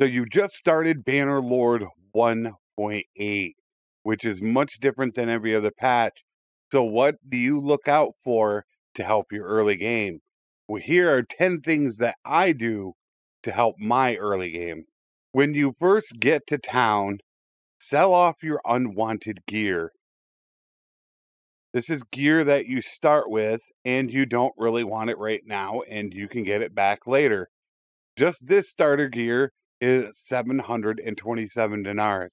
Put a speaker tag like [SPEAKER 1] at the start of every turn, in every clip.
[SPEAKER 1] So you just started Bannerlord 1.8, which is much different than every other patch. So what do you look out for to help your early game? Well, here are 10 things that I do to help my early game. When you first get to town, sell off your unwanted gear. This is gear that you start with and you don't really want it right now and you can get it back later. Just this starter gear is 727 dinars.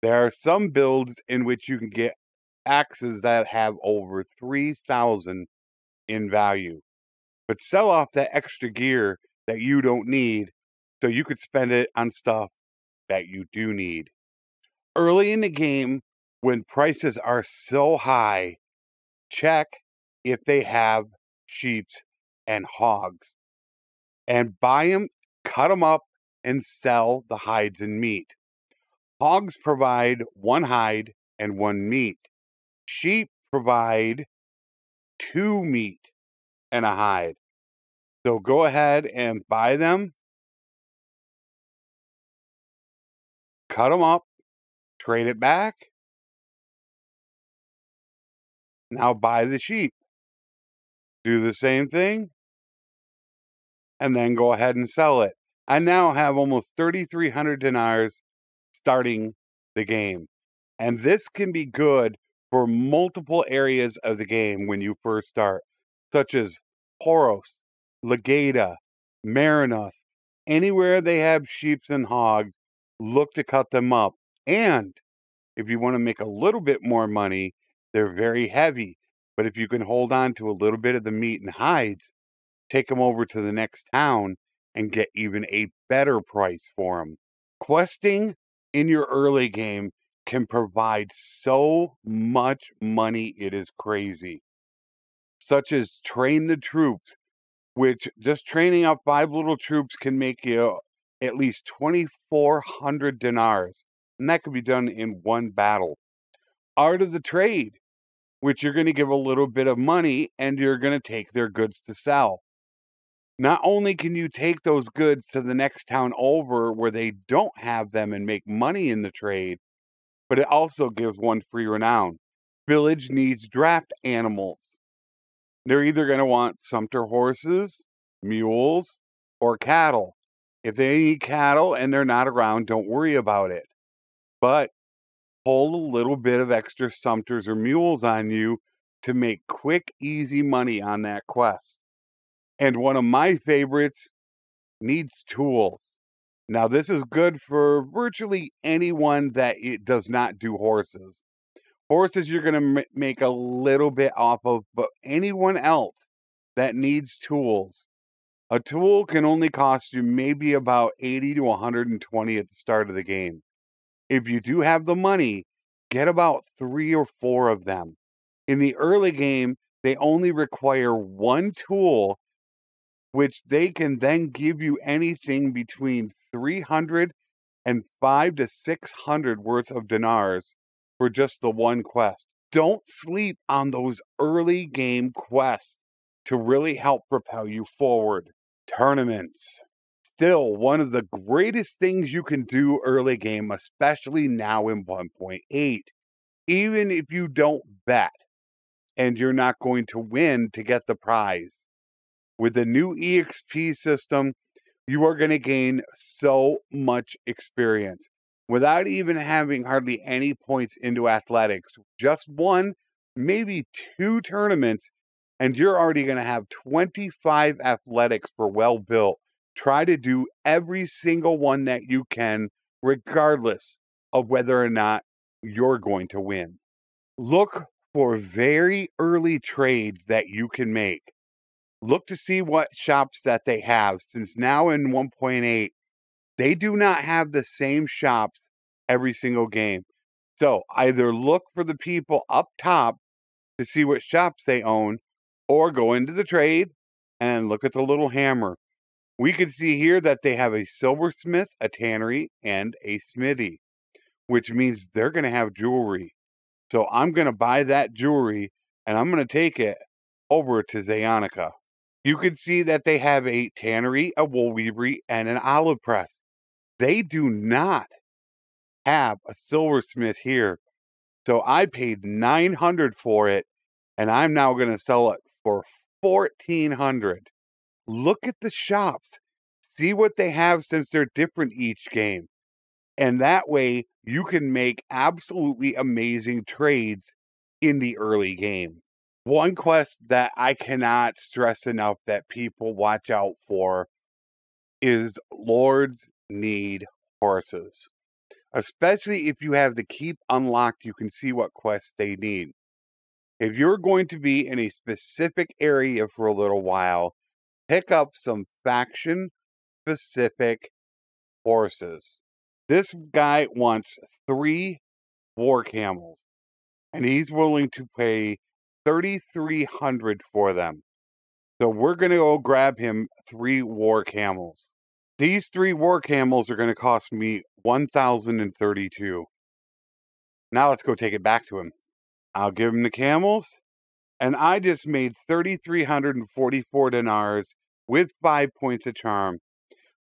[SPEAKER 1] There are some builds in which you can get axes that have over 3,000 in value. But sell off that extra gear that you don't need so you could spend it on stuff that you do need. Early in the game, when prices are so high, check if they have sheeps and hogs and buy them, cut them up, and sell the hides and meat. Hogs provide one hide and one meat. Sheep provide two meat and a hide. So go ahead and buy them, cut them up, trade it back. Now buy the sheep. Do the same thing, and then go ahead and sell it. I now have almost 3,300 dinars starting the game. And this can be good for multiple areas of the game when you first start, such as Poros, Legata, Marinoth. Anywhere they have sheep and hogs, look to cut them up. And if you want to make a little bit more money, they're very heavy. But if you can hold on to a little bit of the meat and hides, take them over to the next town and get even a better price for them. Questing in your early game can provide so much money, it is crazy. Such as train the troops, which just training up 5 little troops can make you at least 2,400 dinars. And that could be done in one battle. Art of the trade, which you're going to give a little bit of money and you're going to take their goods to sell. Not only can you take those goods to the next town over where they don't have them and make money in the trade, but it also gives one free renown. Village needs draft animals. They're either going to want sumpter horses, mules, or cattle. If they need cattle and they're not around, don't worry about it. But hold a little bit of extra sumpters or mules on you to make quick, easy money on that quest. And one of my favorites needs tools. Now, this is good for virtually anyone that it does not do horses. Horses you're going to make a little bit off of, but anyone else that needs tools, a tool can only cost you maybe about 80 to 120 at the start of the game. If you do have the money, get about 3 or 4 of them. In the early game, they only require one tool, which they can then give you anything between 300 and 5 to 600 worth of dinars for just the one quest. Don't sleep on those early game quests to really help propel you forward. Tournaments. Still one of the greatest things you can do early game, especially now in 1.8. Even if you don't bet and you're not going to win to get the prize. With the new EXP system, you are going to gain so much experience without even having hardly any points into athletics. Just one, maybe 2 tournaments, and you're already going to have 25 athletics for well built. Try to do every single one that you can, regardless of whether or not you're going to win. Look for very early trades that you can make. Look to see what shops that they have, since now in 1.8, they do not have the same shops every single game. So either look for the people up top to see what shops they own, or go into the trade and look at the little hammer. We can see here that they have a silversmith, a tannery, and a smithy, which means they're going to have jewelry. So I'm going to buy that jewelry and I'm going to take it over to Zayonica. You can see that they have a tannery, a wool weavery, and an olive press. They do not have a silversmith here. So I paid $900 for it, and I'm now going to sell it for $1,400. Look at the shops. See what they have since they're different each game. And that way you can make absolutely amazing trades in the early game. One quest that I cannot stress enough that people watch out for is lords need horses. Especially if you have the keep unlocked, you can see what quests they need. If you're going to be in a specific area for a little while, pick up some faction specific horses. This guy wants 3 war camels, and he's willing to pay $3,300 for them. So we're going to go grab him 3 war camels. These 3 war camels are going to cost me $1,032. Now let's go take it back to him. I'll give him the camels, and I just made 3,344 dinars with 5 points of charm.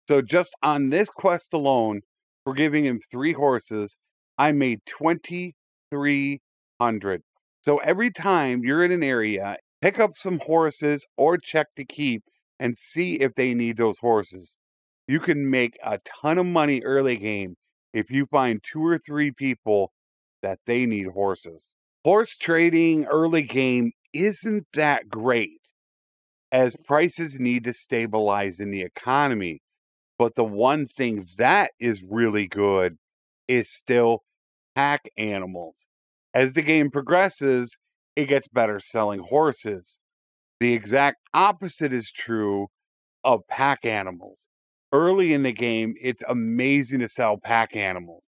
[SPEAKER 1] So just on this quest alone, for giving him 3 horses, I made 2,300. So every time you're in an area, pick up some horses or check to keep and see if they need those horses. You can make a ton of money early game if you find 2 or 3 people that they need horses. Horse trading early game isn't that great, as prices need to stabilize in the economy. But the one thing that is really good is still pack animals. As the game progresses, it gets better selling horses. The exact opposite is true of pack animals. Early in the game, it's amazing to sell pack animals.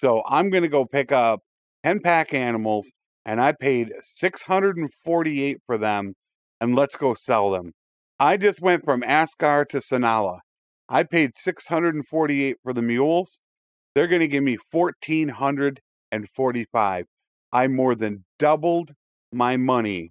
[SPEAKER 1] So I'm going to go pick up 10 pack animals, and I paid $648 for them, and let's go sell them. I just went from Askar to Sanala. I paid $648 for the mules. They're going to give me $1,445. I more than doubled my money.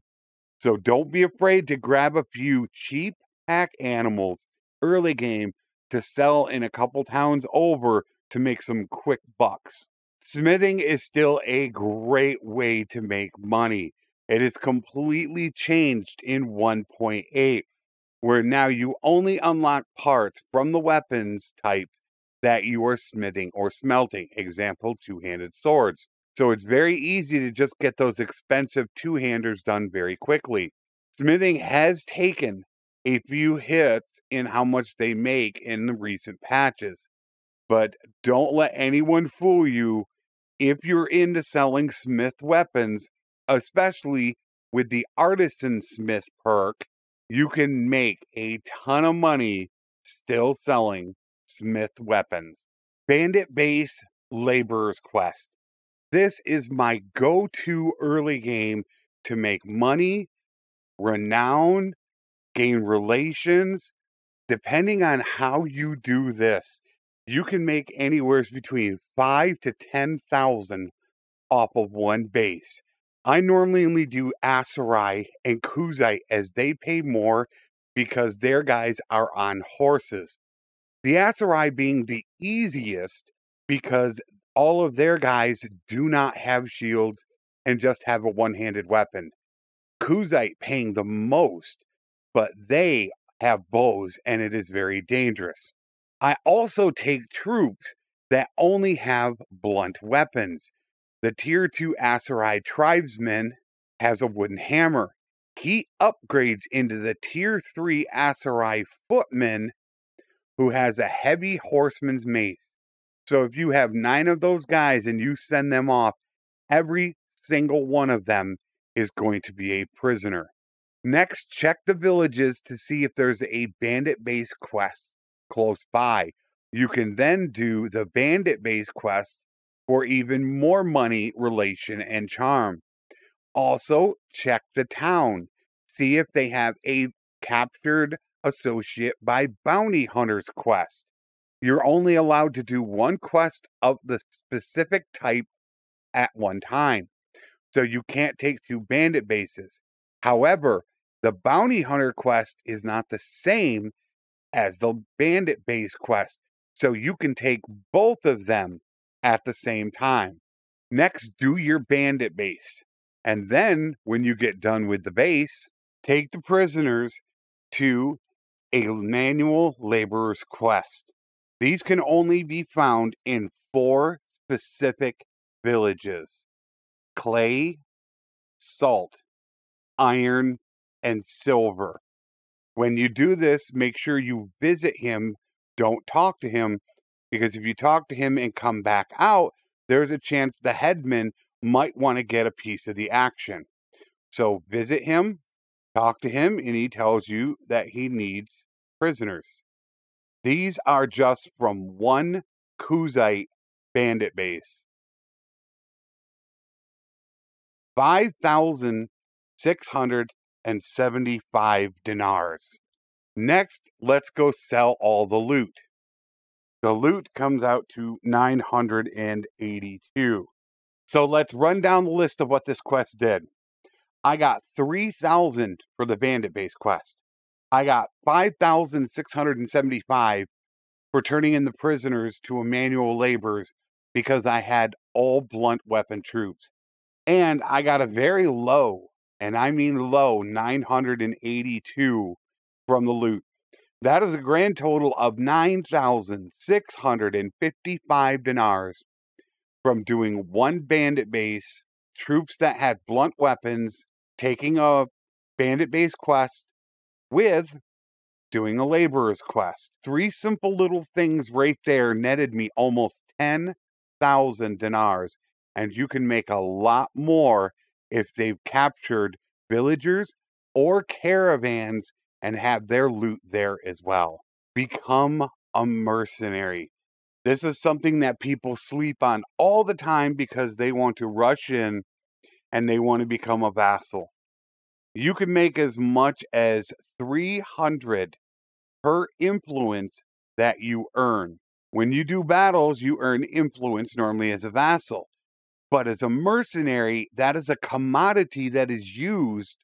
[SPEAKER 1] So don't be afraid to grab a few cheap pack animals early game to sell in a couple towns over to make some quick bucks. Smithing is still a great way to make money. It is completely changed in 1.8. where now you only unlock parts from the weapons type that you are smithing or smelting. Example, 2-handed swords. So it's very easy to just get those expensive 2-handers done very quickly. Smithing has taken a few hits in how much they make in the recent patches. But don't let anyone fool you. If you're into selling smith weapons, especially with the artisan smith perk, you can make a ton of money still selling smith weapons. Bandit Base Laborer's Quest. This is my go-to early game to make money, renown, gain relations. Depending on how you do this, you can make anywhere between 5 to 10,000 off of one base. I normally only do Aserai and Kuzite as they pay more because their guys are on horses. The Aserai being the easiest because all of their guys do not have shields and just have a one-handed weapon. Kuzite paying the most, but they have bows and it is very dangerous. I also take troops that only have blunt weapons. The tier 2 Aserai tribesman has a wooden hammer. He upgrades into the tier 3 Aserai footman who has a heavy horseman's mace. So if you have 9 of those guys and you send them off, every single one of them is going to be a prisoner. Next, check the villages to see if there's a bandit base quest close by. You can then do the bandit base quest for even more money, relation, and charm. Also, check the town. See if they have a captured associate by bounty hunters quest. You're only allowed to do one quest of the specific type at one time. So you can't take 2 bandit bases. However, the bounty hunter quest is not the same as the bandit base quest. So you can take both of them at the same time. Next, do your bandit base. And then when you get done with the base, take the prisoners to a manual laborer's quest. These can only be found in 4 specific villages: clay, salt, iron, and silver. When you do this, make sure you visit him. Don't talk to him, because if you talk to him and come back out, there's a chance the headman might want to get a piece of the action. So visit him, talk to him, and he tells you that he needs prisoners. These are just from one Kuzite bandit base. 5,675 dinars. Next, let's go sell all the loot. The loot comes out to 982. So let's run down the list of what this quest did. I got 3,000 for the bandit base quest. I got 5,675 for turning in the prisoners to manual laborers because I had all blunt weapon troops. And I got a very low, and I mean low, 982 from the loot. That is a grand total of 9,655 dinars from doing one bandit base, troops that had blunt weapons, taking a bandit base quest with doing a laborer's quest. 3 simple little things right there netted me almost 10,000 dinars. And you can make a lot more if they've captured villagers or caravans and have their loot there as well. Become a mercenary. This is something that people sleep on all the time because they want to rush in and they want to become a vassal. You can make as much as 300 per influence that you earn. When you do battles, you earn influence normally as a vassal. But as a mercenary, that is a commodity that is used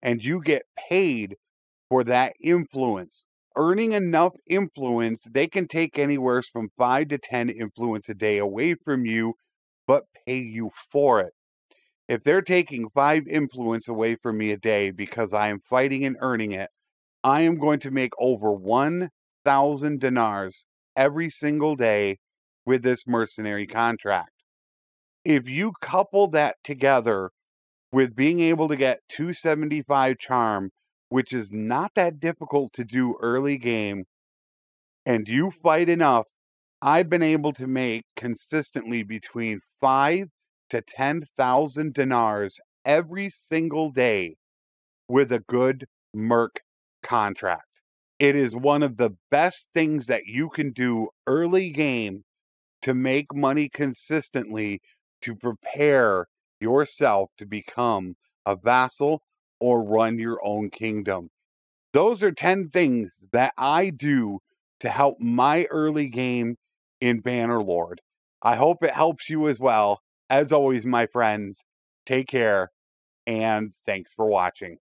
[SPEAKER 1] and you get paid for that influence. Earning enough influence, they can take anywhere from 5 to 10 influence a day away from you, but pay you for it. If they're taking 5 influence away from me a day because I am fighting and earning it, I am going to make over 1,000 dinars every single day with this mercenary contract. If you couple that together with being able to get 275 charm, which is not that difficult to do early game, and you fight enough, I've been able to make consistently between 5 to 10,000 dinars every single day with a good merc contract. It is one of the best things that you can do early game to make money consistently to prepare yourself to become a vassal or run your own kingdom. Those are 10 things that I do to help my early game in Bannerlord. I hope it helps you as well. As always, my friends, take care and thanks for watching.